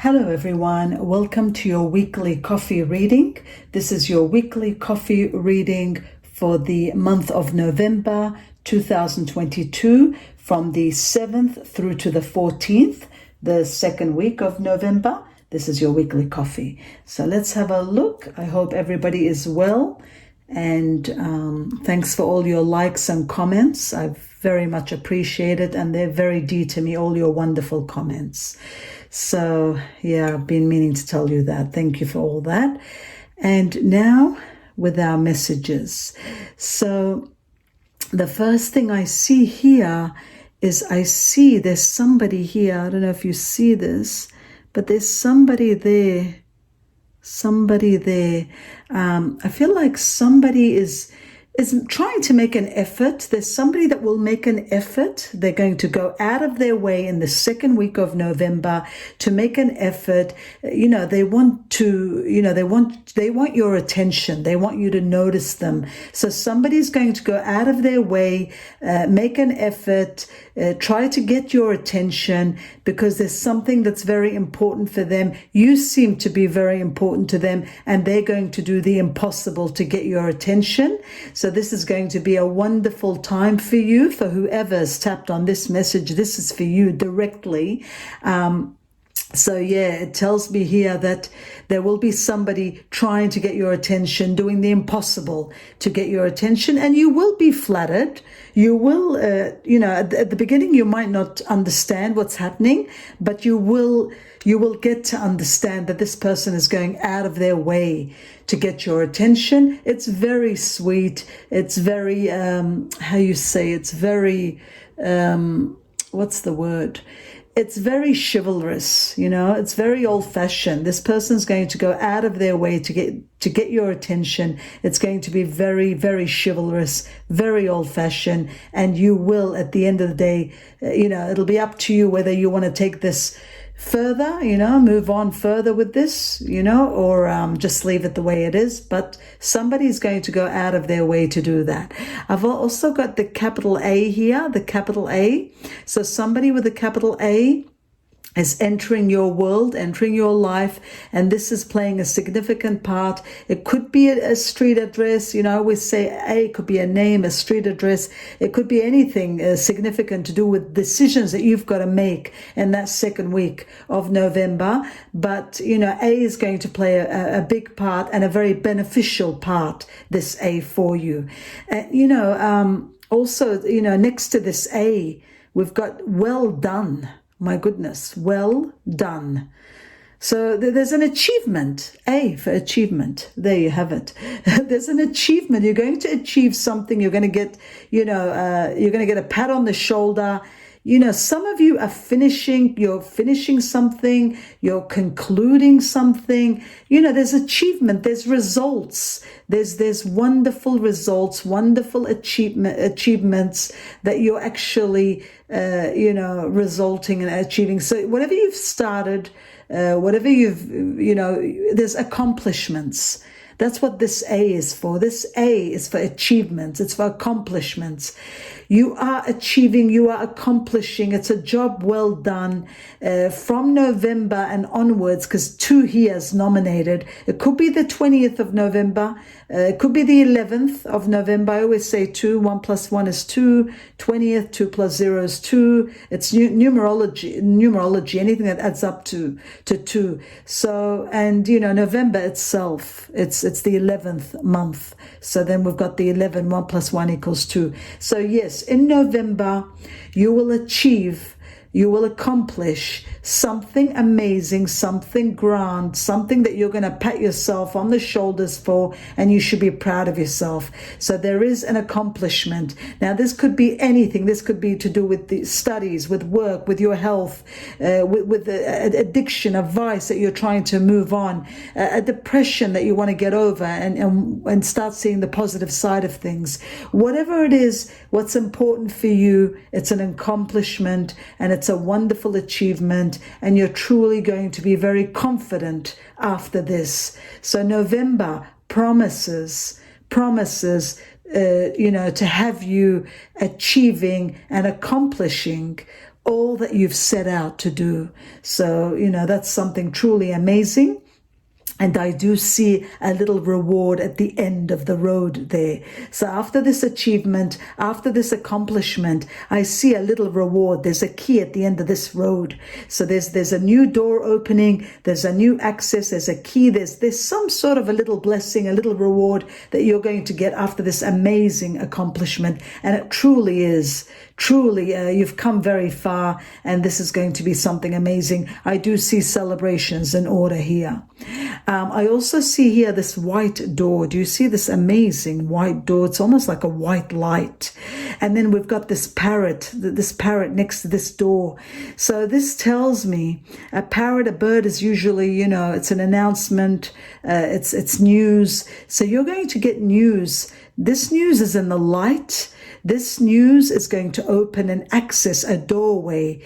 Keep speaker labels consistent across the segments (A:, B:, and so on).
A: Hello everyone, welcome to your weekly coffee reading. This is your weekly coffee reading for the month of November 2022 from the 7th through to the 14th, the second week of November. This is your weekly coffee. So let's have a look. I hope everybody is well, and thanks for all your likes and comments. I very much appreciate it, and they're very dear to me, all your wonderful comments. So yeah, I've been meaning to tell you that. Thank you for all that. And now with our messages. So the first thing I see here is there's somebody here. I don't know if you see this, but there's somebody there. I feel like somebody is trying to make an effort. There's somebody that will make an effort. They're going to go out of their way in the second week of November to make an effort. They want your attention. They want you to notice them. So somebody's going to go out of their way, make an effort, try to get your attention because there's something that's very important for them. You seem to be very important to them, and they're going to do the impossible to get your attention. So this is going to be a wonderful time for you. For whoever's tapped on this message, this is for you directly. So yeah, it tells me here that there will be somebody trying to get your attention, doing the impossible to get your attention, and you will be flattered. You will, at the beginning you might not understand what's happening, but you will get to understand that this person is going out of their way to get your attention. It's very sweet. It's very, it's very, what's the word? It's very chivalrous, it's very old-fashioned. This person's going to go out of their way to get your attention. It's going to be very, very chivalrous, very old-fashioned, and you will, at the end of the day, it'll be up to you whether you want to take this further, move on further with this, or just leave it the way it is. But somebody's going to go out of their way to do that. I've also got the capital A here, the capital A. So somebody with a capital A is entering your world, entering your life, and this is playing a significant part. It could be a street address. I always say A could be a name, a street address. It could be anything significant to do with decisions that you've got to make in that second week of November. But, A is going to play a big part and a very beneficial part, this A for you. Also, next to this A, we've got well done. My goodness, well done. So there's an achievement, A for achievement. There you have it. There's an achievement. You're going to achieve something. You're going to get, you're going to get a pat on the shoulder. Some of you are you're finishing something, you're concluding something. There's achievement, there's results, there's wonderful results, wonderful achievements that you're actually, resulting in achieving. So whatever you've started, whatever there's accomplishments. That's what this A is for. This A is for achievements. It's for accomplishments. You are achieving, you are accomplishing. It's a job well done from November and onwards, because 2 here is nominated. It could be the 20th of November. It could be the 11th of November. I always say 2. 1 plus 1 is 2. 20th, 2 plus 0 is 2. It's numerology, anything that adds up to 2. So, and November itself, it's the 11th month. So then we've got the 11, 1 plus 1 equals 2. So yes, in November, you will achieve, you will accomplish something amazing, something grand, something that you're going to pat yourself on the shoulders for, and you should be proud of yourself. So there is an accomplishment. Now, this could be anything. This could be to do with the studies, with work, with your health, with addiction, a vice that you're trying to move on, a depression that you want to get over and start seeing the positive side of things. Whatever it is, what's important for you, it's an accomplishment, and it's a wonderful achievement, and you're truly going to be very confident after this. So November promises to have you achieving and accomplishing all that you've set out to do. So, that's something truly amazing. And I do see a little reward at the end of the road there. So after this achievement, after this accomplishment, I see a little reward. There's a key at the end of this road. So there's a new door opening. There's a new access. There's a key. There's some sort of a little blessing, a little reward that you're going to get after this amazing accomplishment. And it truly is. Truly, you've come very far, and this is going to be something amazing. I do see celebrations in order here. I also see here this white door. Do you see this amazing white door? It's almost like a white light. And then we've got this parrot next to this door. So this tells me a parrot, a bird is usually, it's an announcement. It's news. So you're going to get news. This news is in the light. This news is going to open and access a doorway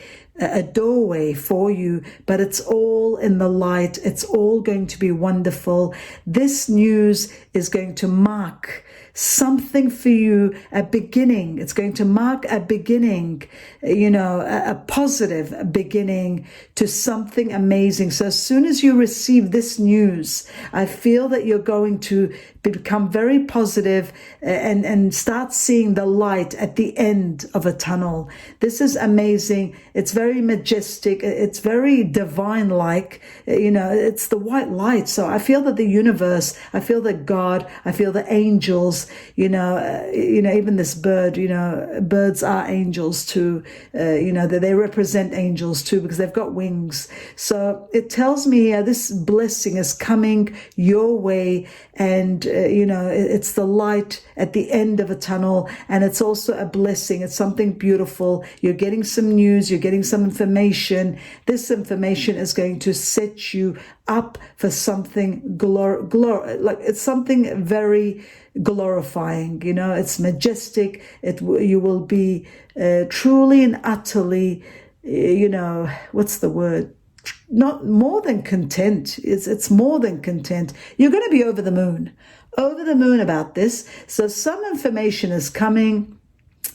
A: for you, but it's all in the light. It's all going to be wonderful. This news is going to mark something for you, a beginning. It's going to mark a beginning, a positive beginning to something amazing. So as soon as you receive this news, I feel that you're going to become very positive and start seeing the light at the end of a tunnel. This is amazing. It's very majestic. It's very divine-like. It's the white light. So I feel that the universe, I feel that God, I feel the angels, even this bird, birds are angels too. They represent angels too because they've got wings. So it tells me here this blessing is coming your way, and it's the light at the end of a tunnel, and it's also a blessing. It's something beautiful. You're getting some news. You're getting some information. This information is going to set you up for something like it's something very glorifying. It's majestic. You will be truly and utterly, what's the word? Not more than content. It's more than content. You're going to be over the moon about this. So some information is coming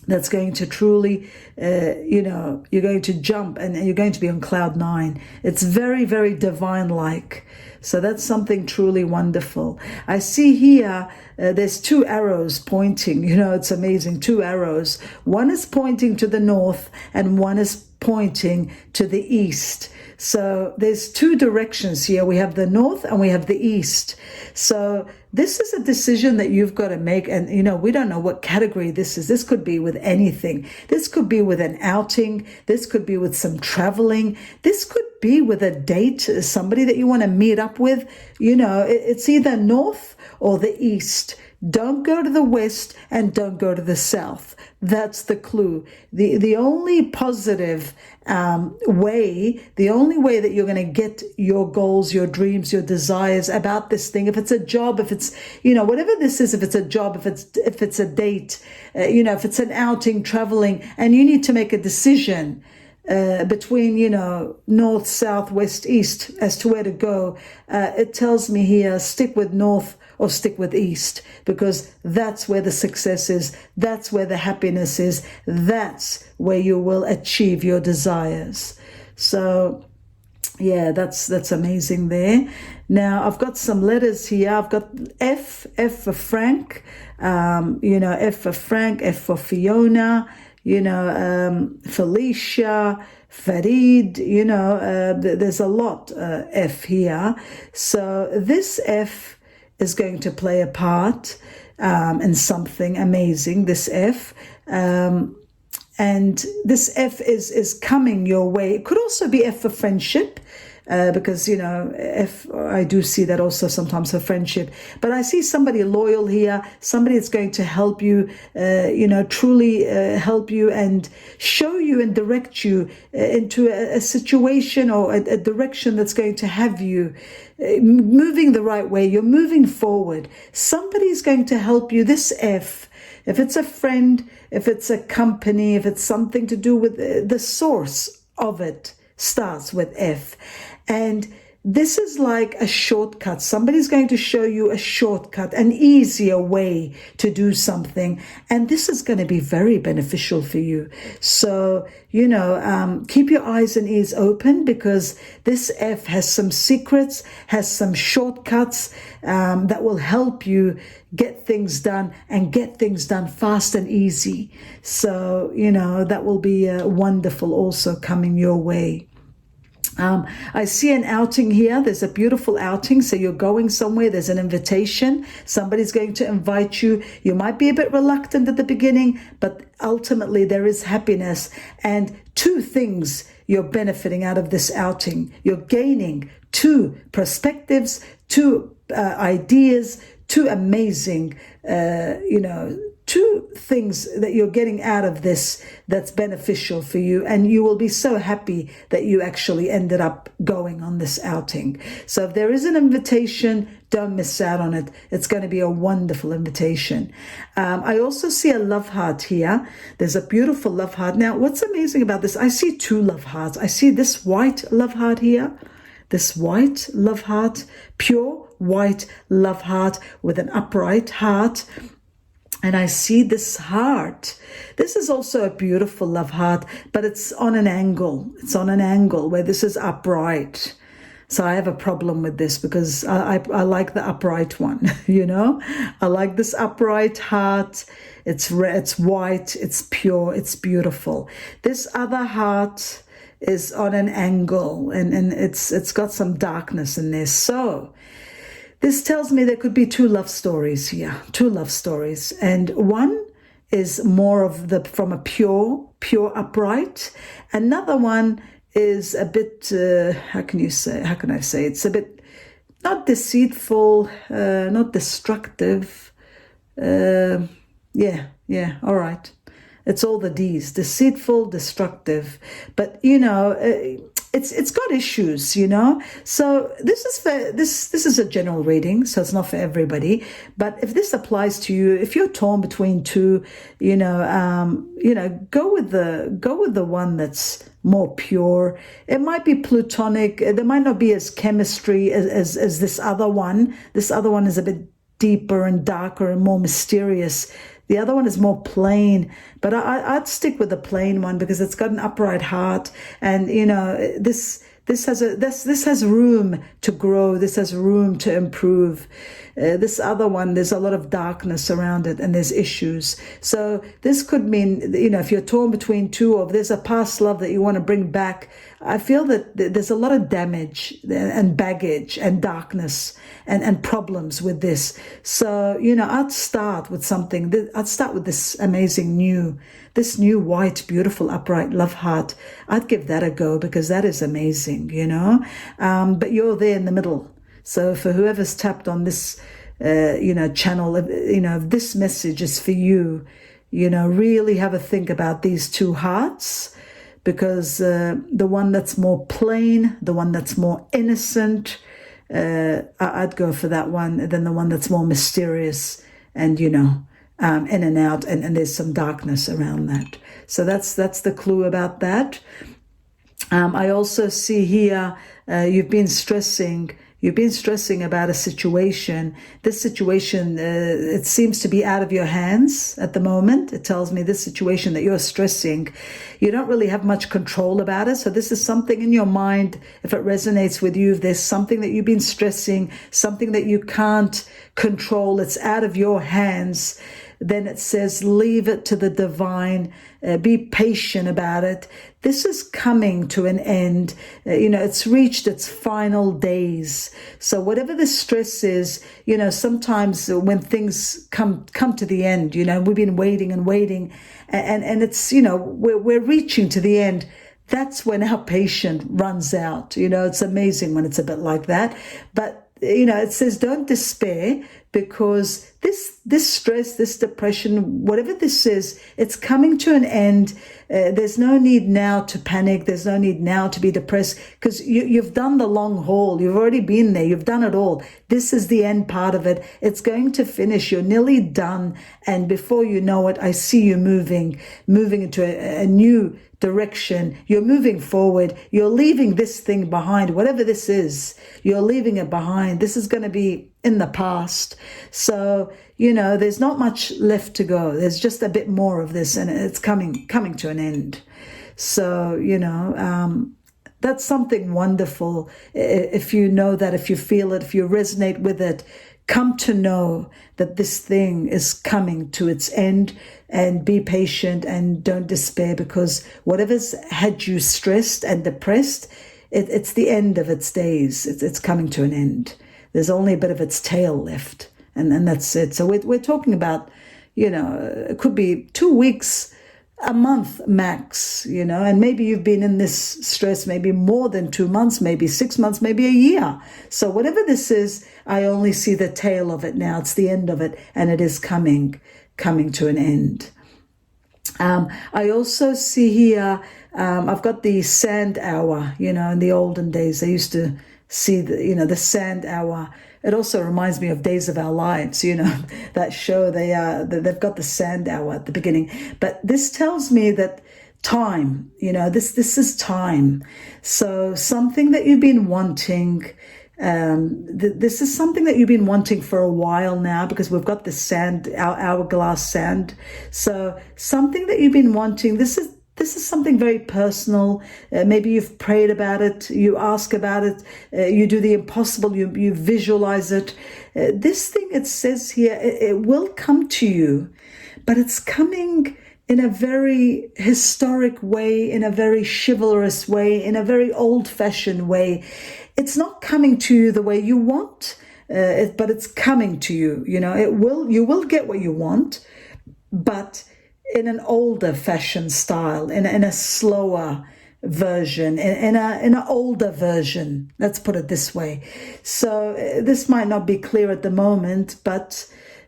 A: that's going to truly, you're going to jump and you're going to be on cloud 9. It's very, very divine-like. So that's something truly wonderful. I see here, there's 2 arrows pointing. It's amazing. 2 arrows. One is pointing to the north and one is pointing to the east. So there's 2 directions here. We have the north and we have the east. So this is a decision that you've got to make. And, we don't know what category this is. This could be with anything. This could be with an outing. This could be with some traveling. This could be with a date, somebody that you want to meet up with. It's either north or the east. Don't go to the west and don't go to the south. That's the clue. The only positive the only way that you're going to get your goals, your dreams, your desires about this thing, if it's a job, if it's, whatever this is, if it's a job, if it's a date, if it's an outing, traveling, and you need to make a decision between, north, south, west, east as to where to go, it tells me here, stick with north or stick with east, because that's where the success is. That's where the happiness is. That's where you will achieve your desires. So, yeah, that's amazing there. Now, I've got some letters here. I've got F for Frank, F for Frank, F for Fiona, Felicia, Farid, there's a lot F here. So this F is going to play a part in something amazing, this F. And this F is coming your way. It could also be F for friendship, because, F, I do see that also sometimes for friendship. But I see somebody loyal here, somebody that's going to help you, truly help you and show you and direct you into a situation or a direction that's going to have you moving the right way. You're moving forward. Somebody's going to help you. This F, if it's a friend, if it's a company, if it's something to do with the source of it, starts with F. And this is like a shortcut. Somebody's going to show you a shortcut, an easier way to do something. And this is going to be very beneficial for you. So, keep your eyes and ears open, because this F has some secrets, has some shortcuts that will help you get things done, and get things done fast and easy. So, that will be wonderful also coming your way. I see an outing here. There's a beautiful outing. So you're going somewhere. There's an invitation. Somebody's going to invite you. You might be a bit reluctant at the beginning, but ultimately there is happiness. And two things you're benefiting out of this outing. You're gaining two perspectives, two ideas, two amazing, two things that you're getting out of this that's beneficial for you. And you will be so happy that you actually ended up going on this outing. So if there is an invitation, don't miss out on it. It's going to be a wonderful invitation. I also see a love heart here. There's a beautiful love heart. Now, what's amazing about this, I see two love hearts. I see this white love heart here. This white love heart, pure white love heart with an upright heart. And I see this heart. This is also a beautiful love heart, but it's on an angle. It's on an angle where this is upright. So I have a problem with this, because I like the upright one, I like this upright heart. It's white, it's pure, it's beautiful. This other heart is on an angle, and it's got some darkness in there. So this tells me there could be two love stories here, two love stories. And one is more of from a pure upright. Another one is a bit, how can I say? It's a bit not deceitful, not destructive. All right. It's all the D's, deceitful, destructive. But, it's got issues, So this is a general reading, so it's not for everybody. But if this applies to you, if you're torn between two, go with the one that's more pure. It might be platonic. There might not be as chemistry as this other one. This other one is a bit deeper and darker and more mysterious. The other one is more plain, but I'd stick with the plain one, because it's got an upright heart, and this has room to grow. This has room to improve. This other one, there's a lot of darkness around it, and there's issues. So this could mean, if you're torn between two, or if there's a past love that you want to bring back, I feel that there's a lot of damage and baggage and darkness and problems with this. So, I'd start with something. I'd start with this amazing new white, beautiful, upright love heart. I'd give that a go, because that is amazing, but you're there in the middle. So for whoever's tapped on this, channel, if this message is for you, really have a think about these two hearts, because the one that's more plain, the one that's more innocent, I'd go for that one, than the one that's more mysterious and, in and out, and there's some darkness around that. So that's the clue about that. I also see here, you've been stressing about a situation. This situation, it seems to be out of your hands at the moment. It tells me this situation that you're stressing, you don't really have much control about it. So this is something in your mind, if it resonates with you, if there's something that you've been stressing, something that you can't control, it's out of your hands, then it says, leave it to the divine, be patient about it. This is coming to an end. It's reached its final days. So whatever the stress is, sometimes when things come to the end, we've been waiting and waiting, and it's, we're reaching to the end. That's when our patience runs out. It's amazing when it's a bit like that. But it says, don't despair. because this stress, this depression, whatever this is, it's coming to an end. There's no need now to panic. There's no need now to be depressed, because you've done the long haul. You've already been there. You've done it all. This is the end part of it. It's going to finish. You're nearly done. And before you know it, I see you moving into a new direction. You're moving forward. You're leaving this thing behind. Whatever this is, you're leaving it behind. This is going to be in the past. So, there's not much left to go. There's just a bit more of this, and it's coming to an end. So, that's something wonderful. If you know that, if you feel it, if you resonate with it, come to know that this thing is coming to its end, and be patient and don't despair, because whatever's had you stressed and depressed, it's the end of its days. It's coming to an end. There's only a bit of its tail left, and that's it. So we're talking about, it could be 2 weeks, a month max, and maybe you've been in this stress maybe more than 2 months, maybe 6 months, maybe a year. So whatever this is, I only see the tail of it now. It's the end of it, and it is coming to an end. I also see here, I've got the sand hour. In the olden days, I used to see the sand hour. It also reminds me of Days of Our Lives, that show. They've got the sand hour at the beginning. But this tells me that time, this is time. So something that you've been wanting, this is something that you've been wanting for a while now, because we've got the sand, our hourglass sand. So something that you've been wanting, this is something very personal. Maybe you've prayed about it, you ask about it, you do the impossible, you visualize it. This thing, it says here, it will come to you, but it's coming in a very historic way, in a very chivalrous way, in a very old-fashioned way. It's not coming to you the way you want, but it's coming to you. You will get what you want, but in an older fashion style, in a slower version, in an older version. Let's put it this way. So this might not be clear at the moment, but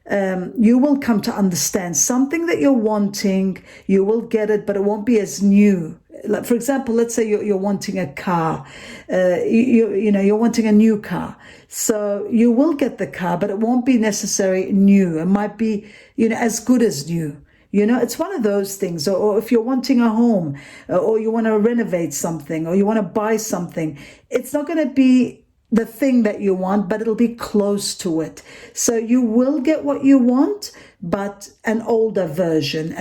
A: you will come to understand something that you're wanting. You will get it, but it won't be as new. Like, for example, let's say you're wanting a car. You're wanting a new car. So you will get the car, but it won't be necessarily new. It might be, as good as new. It's one of those things. Or if you're wanting a home, or you want to renovate something, or you want to buy something, it's not going to be the thing that you want, but it'll be close to it. So you will get what you want, but an older version,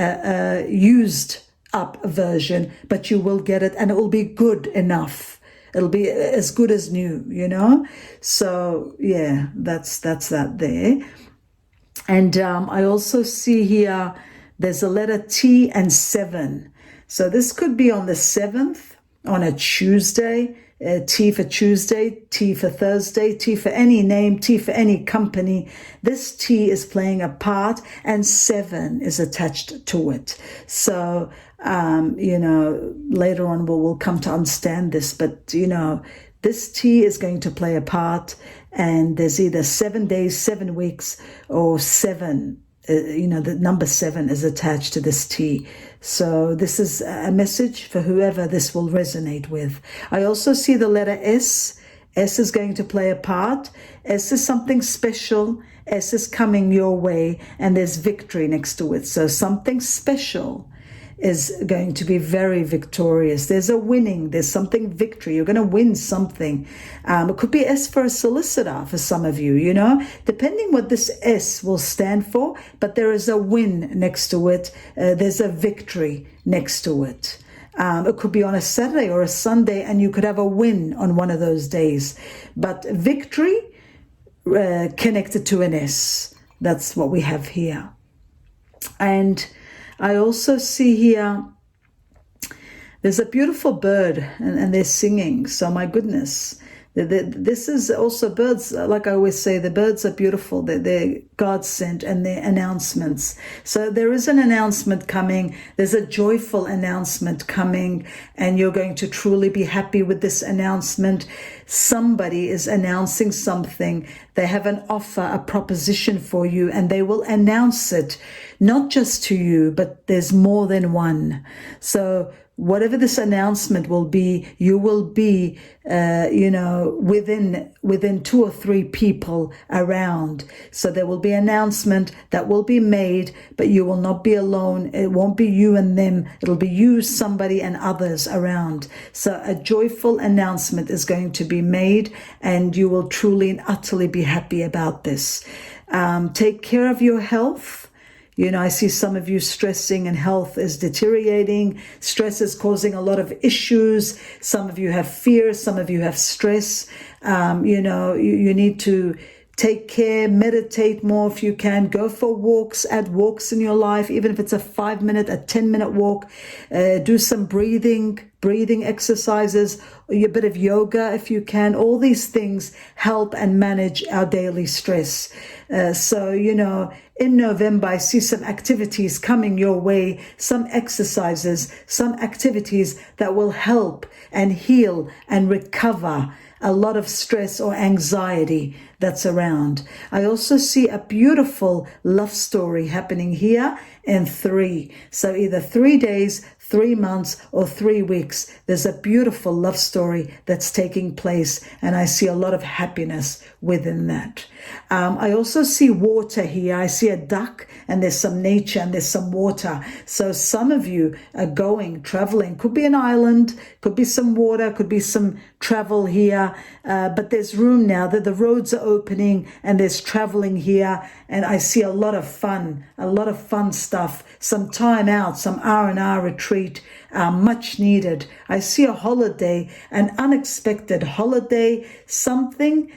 A: used up version, but you will get it, and it will be good enough. It'll be as good as new, So yeah, that's that there. And I also see here, there's a letter T and 7. So this could be on the 7th, on a Tuesday. T for Tuesday, T for Thursday, T for any name, T for any company. This T is playing a part, and 7 is attached to it. So, later on we'll come to understand this, but, this T is going to play a part, and there's either 7 days, 7 weeks, or 7. The number 7 is attached to this T. So this is a message for whoever this will resonate with. I also see the letter S. S is going to play a part. S is something special. S is coming your way, and there's victory next to it. So something special is going to be very victorious. There's a winning, there's something victory. You're going to win something. It could be S for a solicitor for some of you, depending what this S will stand for, but there is a win next to it. There's a victory next to it. It could be on a Saturday or a Sunday, and you could have a win on one of those days. But victory connected to an S. That's what we have here. And I also see here, there's a beautiful bird, and they're singing. So my goodness, This is also birds, like I always say, the birds are beautiful. They're God sent, and they're announcements. So there is an announcement coming. There's a joyful announcement coming, and you're going to truly be happy with this announcement. Somebody is announcing something. They have an offer, a proposition for you, and they will announce it, not just to you, but there's more than one. So whatever this announcement will be, you will be, within 2 or 3 people around. So there will be an announcement that will be made, but you will not be alone. It won't be you and them. It'll be you, somebody, and others around. So a joyful announcement is going to be made, and you will truly and utterly be happy about this. Take care of your health. I see some of you stressing and health is deteriorating. Stress is causing a lot of issues. Some of you have fear. Some of you have stress. You need to take care, meditate more if you can. Go for walks, add walks in your life, even if it's a 5-minute, a 10-minute walk. Do some breathing exercises, a bit of yoga if you can. All these things help and manage our daily stress. In November, I see some activities coming your way, some exercises, some activities that will help and heal and recover a lot of stress or anxiety that's around. I also see a beautiful love story happening here in 3. So either 3 days, 3 months, or 3 weeks. There's a beautiful love story that's taking place, and I see a lot of happiness within that. I also see water here. I see a duck, and there's some nature, and there's some water. So some of you are traveling. Could be an island, could be some water, could be some travel here. But there's room now that the roads are opening, and there's traveling here. And I see a lot of fun stuff, some time out, some R&R retreat, much needed. I see a holiday, an unexpected holiday, something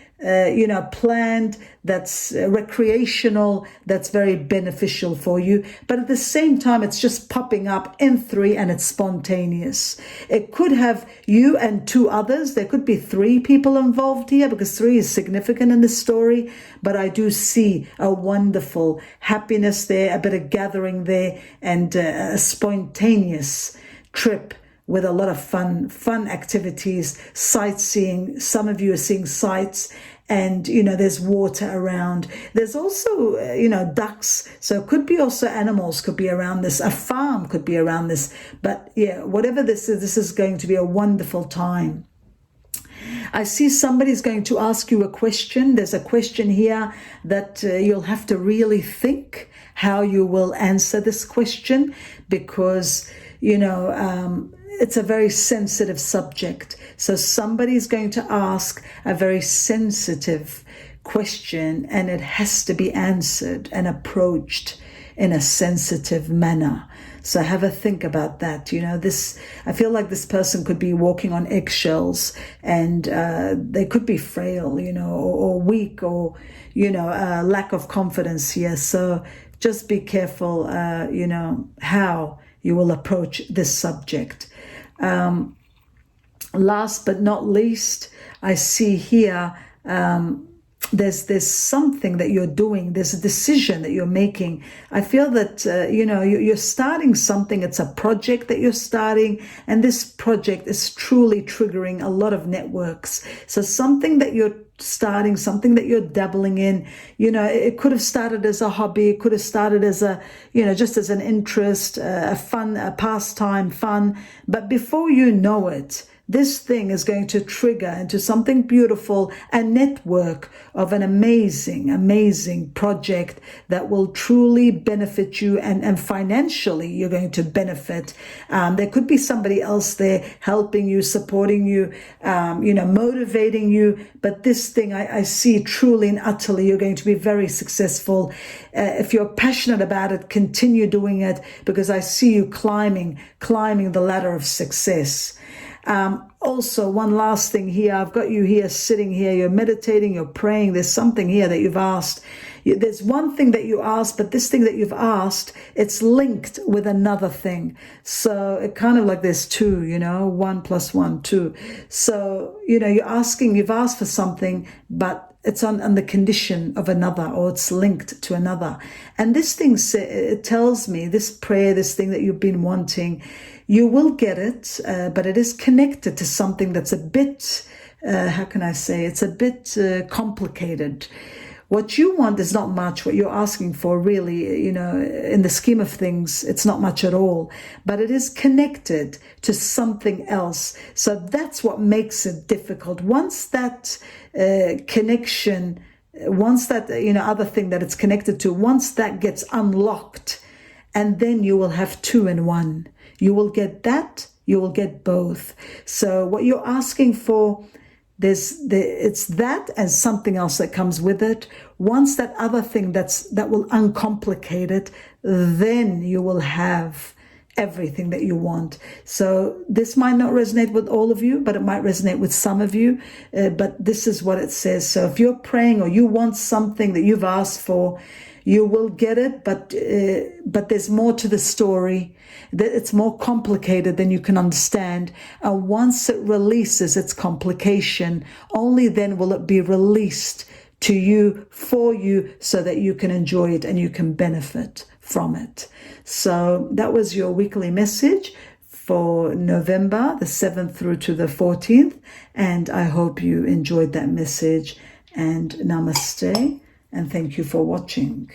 A: planned that's recreational, that's very beneficial for you. But at the same time, it's just popping up in 3, and it's spontaneous. It could have you and 2 others. There could be 3 people involved here, because 3 is significant in this story. But I do see a wonderful happiness there, a bit of gathering there, and a spontaneous trip with a lot of fun activities, sightseeing. Some of you are seeing sights, and there's water around. There's also ducks, so it could be also animals could be around this. A farm could be around this. But yeah, whatever this is going to be a wonderful time. I see somebody's going to ask you a question. There's a question here that you'll have to really think how you will answer this question, because it's a very sensitive subject. So somebody's going to ask a very sensitive question, and it has to be answered and approached in a sensitive manner. So have a think about that. I feel like this person could be walking on eggshells, and they could be frail, or weak, or, lack of confidence here. So just be careful, how you will approach this subject. Last but not least, I see here there's something that you're doing. There's a decision that you're making. I feel that, you're starting something. It's a project that you're starting, and this project is truly triggering a lot of networks. So something that you're starting, something that you're dabbling in, it could have started as a hobby. It could have started as just as an interest, a pastime, fun. But before you know it, this thing is going to trigger into something beautiful, a network of an amazing project that will truly benefit you, and financially you're going to benefit. There could be somebody else there helping you, supporting you, motivating you. But this thing I see truly and utterly, you're going to be very successful. If you're passionate about it, continue doing it, because I see you climbing the ladder of success. Also, one last thing here. I've got you here, sitting here. You're meditating, you're praying. There's something here that you've asked. There's one thing that you asked, but this thing that you've asked, it's linked with another thing. So it kind of like there's two, 1 + 1, 2. So, you've asked for something, but it's on the condition of another, or it's linked to another. And this thing, it tells me, this prayer, this thing that you've been wanting, you will get it, but it is connected to something that's a bit, how can I say, it's a bit complicated. What you want is not much. What you're asking for, really, in the scheme of things, it's not much at all. But it is connected to something else. So that's what makes it difficult. Once that connection, once that, other thing that it's connected to, once that gets unlocked, and then you will have 2 in 1. You will get that, you will get both. So what you're asking for, it's that and something else that comes with it. Once that other thing that will uncomplicate it, then you will have everything that you want. So this might not resonate with all of you, but it might resonate with some of you. But this is what it says. So if you're praying or you want something that you've asked for, you will get it, but there's more to the story. It's more complicated than you can understand. And once it releases its complication, only then will it be released to you, for you, so that you can enjoy it and you can benefit from it. So that was your weekly message for November, the 7th through to the 14th. And I hope you enjoyed that message. And namaste. And thank you for watching.